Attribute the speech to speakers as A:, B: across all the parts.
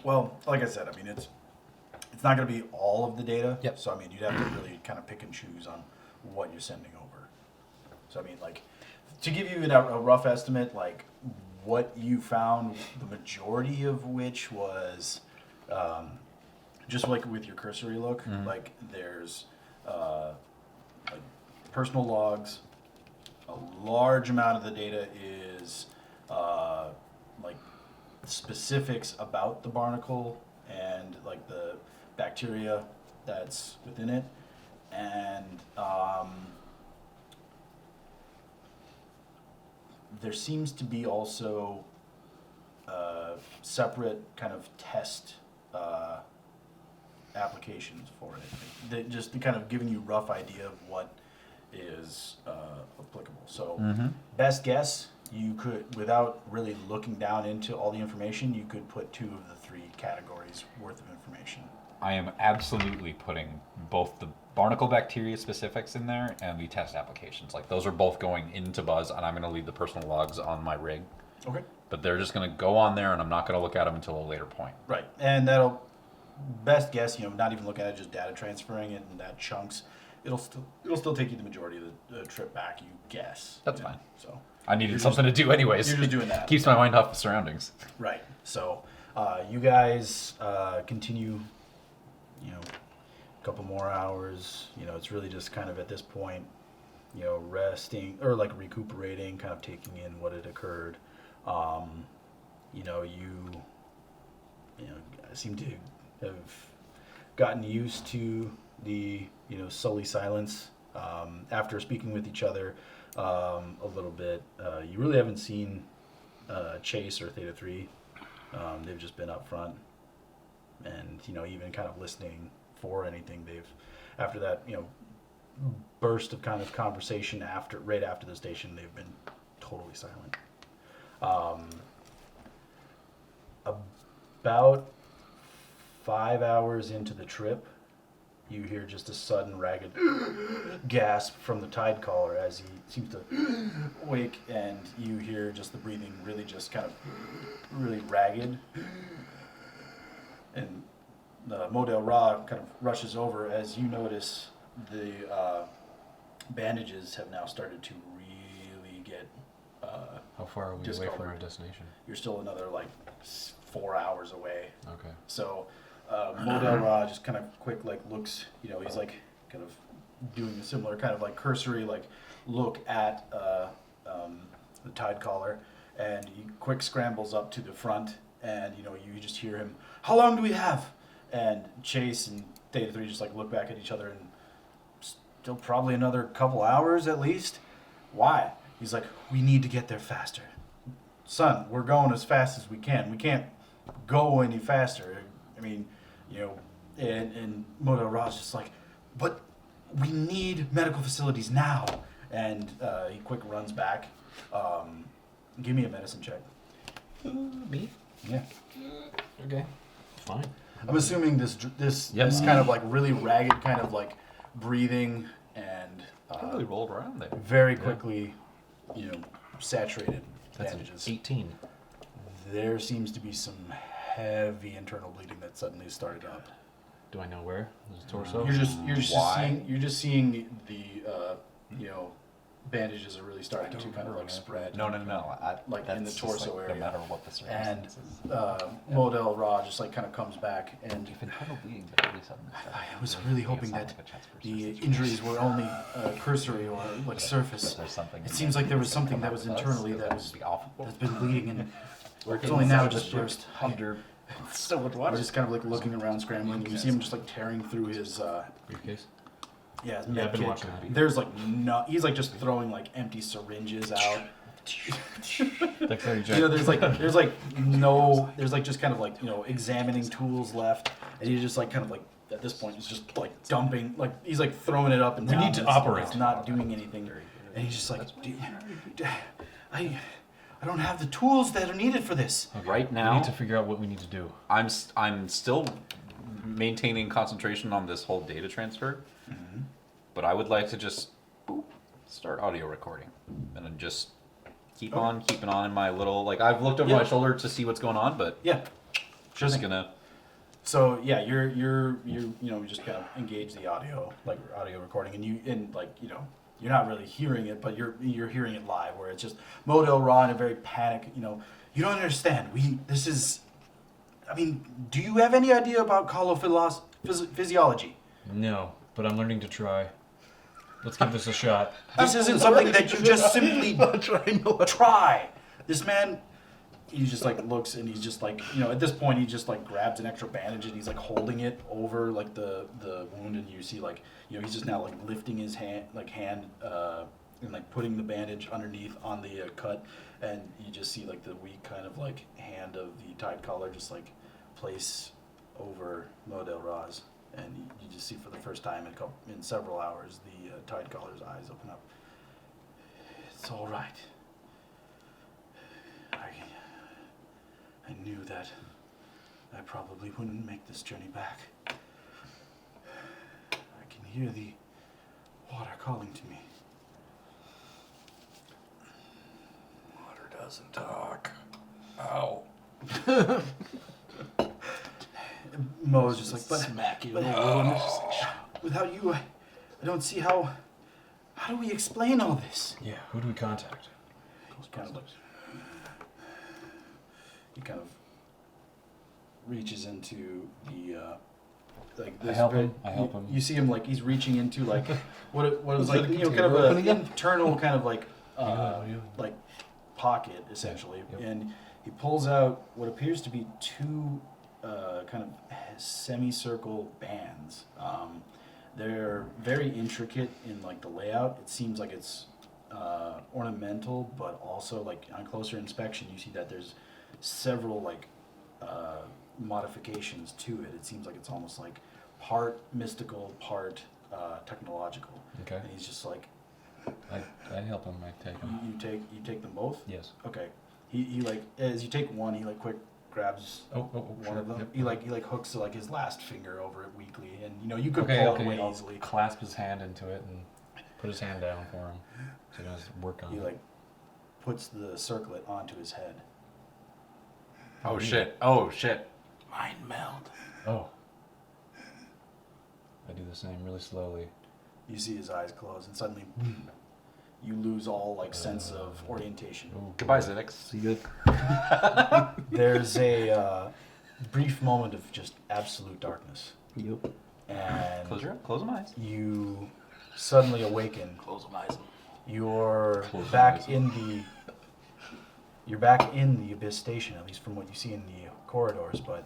A: Well, like I said, I mean it's not going to be all of the data.
B: Yep.
A: So I mean you'd have to really kind of pick and choose on what you're sending over. So I mean like to give you a rough estimate, like what you found, the majority of which was just like with your cursory look, like there's like personal logs. A large amount of the data is like specifics about the barnacle and like the bacteria that's within it, and there seems to be also separate kind of test applications for it. Just kind of giving you rough idea of what is applicable. So, best guess, you could, without really looking down into all the information, you could put 2 of the 3 categories worth of information.
C: I am absolutely putting both the barnacle bacteria specifics in there and the test applications. Like those are both going into Buzz, and I'm going to leave the personal logs on my rig.
A: Okay.
C: But they're just going to go on there, and I'm not going to look at them until a later point.
A: Right, and that'll, best guess, not even looking at it, just data transferring it in that chunks. It'll still take you the majority of the trip back, you guess.
C: That's fine.
A: So
C: I needed something to do anyways.
A: You're just doing that.
C: Keeps my mind off the surroundings.
A: Right. So you guys continue, a couple more hours. It's really just kind of at this point, resting or like recuperating, kind of taking in what had occurred. You seem to have gotten used to the sully silence after speaking with each other a little bit. You really haven't seen Chase or Theta 3. They've just been up front, and even kind of listening for anything. After that burst of kind of conversation right after the station, they've been totally silent. About 5 hours into the trip, you hear just a sudden ragged gasp from the tide caller as he seems to wake, and you hear just the breathing really just kind of really ragged. And Model Ra kind of rushes over as you notice the bandages have now started to really get
B: How far are we away from our
A: discolored.
B: destination?
A: You're still another like 4 hours away.
B: Okay.
A: So Model Ra just kind of quick like looks, he's like kind of doing a similar kind of like cursory like look at the tide collar, and he quick scrambles up to the front, and you just hear him, "How long do we have?" And Chase and Theta 3 just like look back at each other, and still probably another couple hours at least. Why? He's like, "We need to get there faster. Son, we're going as fast as we can. We can't go any faster." I mean, and Moto Ra's just like, "But we need medical facilities now." And he quick runs back. Give me a medicine check.
B: Me?
A: Yeah.
B: Okay. Fine.
A: I'm assuming this kind of like really ragged kind of like breathing and
C: I really rolled around there.
A: very quickly, saturated
B: That's
A: bandages.
B: an 18.
A: There seems to be some heavy internal bleeding that suddenly started up.
B: Do I know where? Is it torso?
A: You're just seeing the bandages are really starting to kind of like spread.
C: No.
A: Like in the
C: That's just,
A: torso
C: like,
A: area.
C: No matter what the
A: And
C: circumstances.
A: Model Ra just like kind of comes back, and
C: You've been kind of bleeding, but really suddenly.
A: I was really hoping that the injuries were only cursory or like surface. It seems like there was something that was internally that's been bleeding, and it's only now just burst.
C: So much
A: We're just kind of like looking around, scrambling. You see him just like tearing through his
B: Briefcase?
A: his
B: Yeah, I've
A: med
B: been
A: kit.
B: watching that.
A: There's like he's like just throwing like empty syringes out.
B: Dexterity check.
A: There's like just kind of like examining tools left, and he's just like kind of like at this point he's just like dumping, like he's like throwing it up and
B: We
A: down.
B: need to
A: It's-
B: operate.
A: It's not doing anything, and he's just like, I don't have the tools that are needed for this.
C: Right
B: We
C: now,
B: need to figure out what we need to do.
C: I'm still maintaining concentration on this whole data transfer, but I would like to just start audio recording and then just keeping on in my little, like I've looked over my
A: Yeah.
C: shoulder to see what's going on, but
A: Yeah.
C: Just
A: thing.
C: gonna.
A: So yeah, you're just kind of engage the audio recording, and you're not really hearing it, but you're hearing it live, where it's just Model Raw in a very panic. You don't understand. Do you have any idea about physiology?
B: No, but I'm learning to try. Let's give this a shot.
A: This isn't something that you just simply try. This man, he just like looks, and he's just like, at this point he just like grabs an extra bandage, and he's like holding it over like the wound, and you see like, he's just now like lifting his hand and like putting the bandage underneath on the cut, and you just see like the weak kind of like hand of the Tide Caller just like place over Model Raz, and you just see for the first time in several hours the Tide Caller's eyes open up. It's all right. I knew that I probably wouldn't make this journey back. I can hear the water calling to me.
D: Water doesn't talk. Ow.
A: Mo's just like,
D: Smack you.
A: without you, I don't see how do we explain all this?
B: Yeah, who do we contact?
A: He kind of reaches into the like
B: I
A: this.
B: help him.
A: You see him like he's reaching into like what was like kind of an internal kind of like like pocket essentially,
B: Yep.
A: and he pulls out what appears to be two kind of semicircle bands. They're very intricate in like the layout. It seems like it's ornamental, but also like on closer inspection, you see that there's several like modifications to it. It seems like it's almost like part mystical, part technological.
B: Okay.
A: And he's just like,
B: I help him. I take him.
A: you take them both.
B: Yes.
A: Okay. He like as you take one, he like quick grabs one
B: sure.
A: of them.
B: Yep.
A: He like hooks like his last finger over it weakly, and you could
B: Okay,
A: pull
B: okay.
A: it away
B: I'll
A: easily.
B: clasp his hand into it and put his hand down for him, so he doesn't work on
A: He
B: it.
A: like puts the circlet onto his head.
C: Oh shit! Oh shit!
D: Mind meld.
B: Oh. I do the same really slowly.
A: You see his eyes close, and suddenly you lose all like sense of orientation.
B: Oh,
C: Goodbye, Zinix.
B: See you.
A: There's a brief moment of just absolute darkness,
B: Yep.
A: and
C: Close my eyes.
A: you suddenly awaken.
D: Close them eyes.
A: You're
C: Close your
A: back
C: eyes.
A: you're back in the Abyss station, at least from what you see in the corridors, but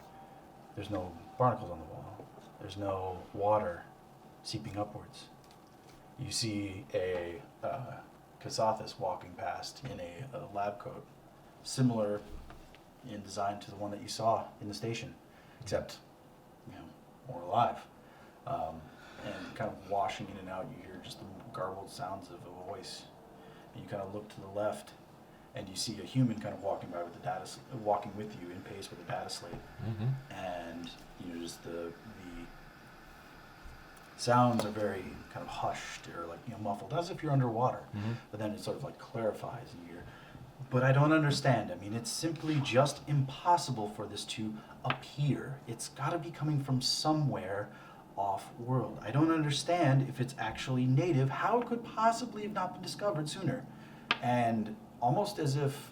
A: there's no barnacles on the wall. There's no water seeping upwards. You see a Kasathis walking past in a lab coat, similar in design to the one that you saw in the station, except more alive. And kind of washing in and out, you hear just the garbled sounds of a voice. And you kind of look to the left, and you see a human kind of walking by with walking with you in pace with a data slate.
B: Mm-hmm.
A: And just the sounds are very kind of hushed or like muffled, as if you're underwater.
B: Mm-hmm.
A: But then it sort of like clarifies, and you're. But I don't understand. I mean, it's simply just impossible for this to appear. It's got to be coming from somewhere off-world. I don't understand if it's actually native, how it could possibly have not been discovered sooner. And almost as if,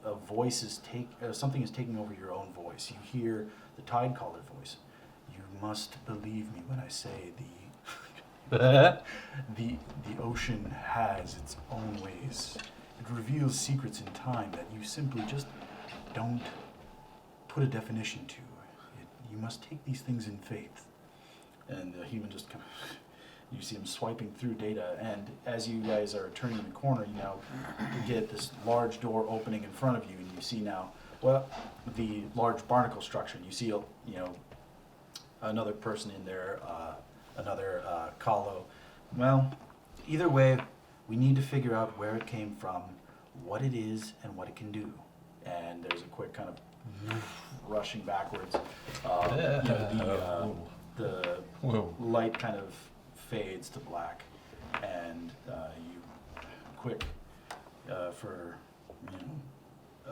A: a voice is something is taking over your own voice. You hear the Tide Caller voice. You must believe me when I say the ocean has its own ways. It reveals secrets in time that you simply just don't put a definition to. You must take these things in faith. And the human just kind of, you see him swiping through data, and as you guys are turning the corner, you get this large door opening in front of you, and you see now, the large barnacle structure. And you see, another person in there, another Kalo. Well, either way, we need to figure out where it came from, what it is, and what it can do. And there's a quick kind of rushing backwards. The
B: Whoa.
A: light kind of fades to black, and you quick for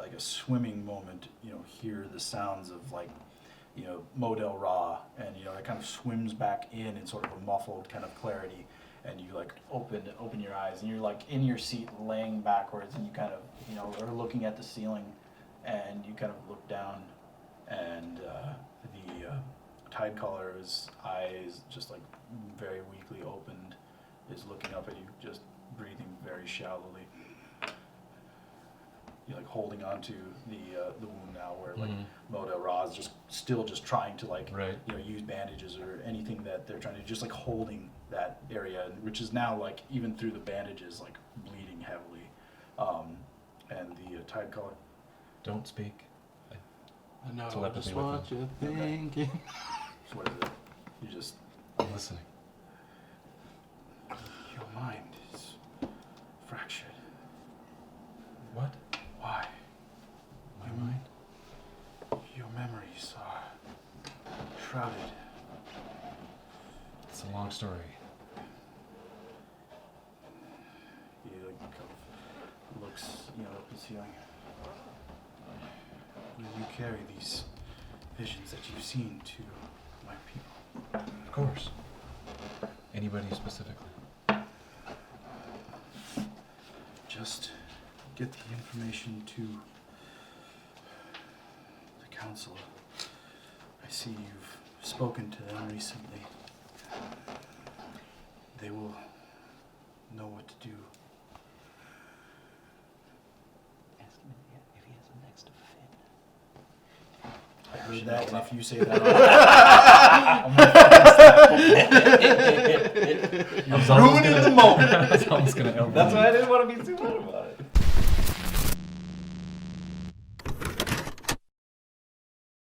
A: like a swimming moment, hear the sounds of like, Model Ra, and it kind of swims back in sort of a muffled kind of clarity, and you like open your eyes, and you're like in your seat laying backwards, and you kind of are looking at the ceiling, and you kind of look down, and the tide caller's eyes just like very weakly opened, is looking up at you, just breathing very shallowly. You're like holding on to the wound now, where like Moda Ra is just trying to like
B: Right.
A: use bandages or anything that they're trying to, just like holding that area, which is now like even through the bandages like bleeding heavily. And the tide caller.
B: Don't speak.
D: I know
B: Telepathy
D: just
B: with
D: what
B: them.
D: you're thinking.
A: So what is it? You just
B: I'm listening.
A: your mind is fractured.
B: What?
A: Why?
B: My mind?
A: Your memories are shrouded.
B: It's a long story.
A: He like kind of looks, up the ceiling. Will you carry these visions that you've seen to my people?
B: Of course. Anybody specifically?
A: Just get the information to the council. I see you've spoken to them recently. They will know what to do.
C: Ask him if he has a next fit.
A: I heard that, and if you say that, I'm
C: Ruining the moment.
B: That's almost gonna
C: That's why I didn't want to be too bad about it.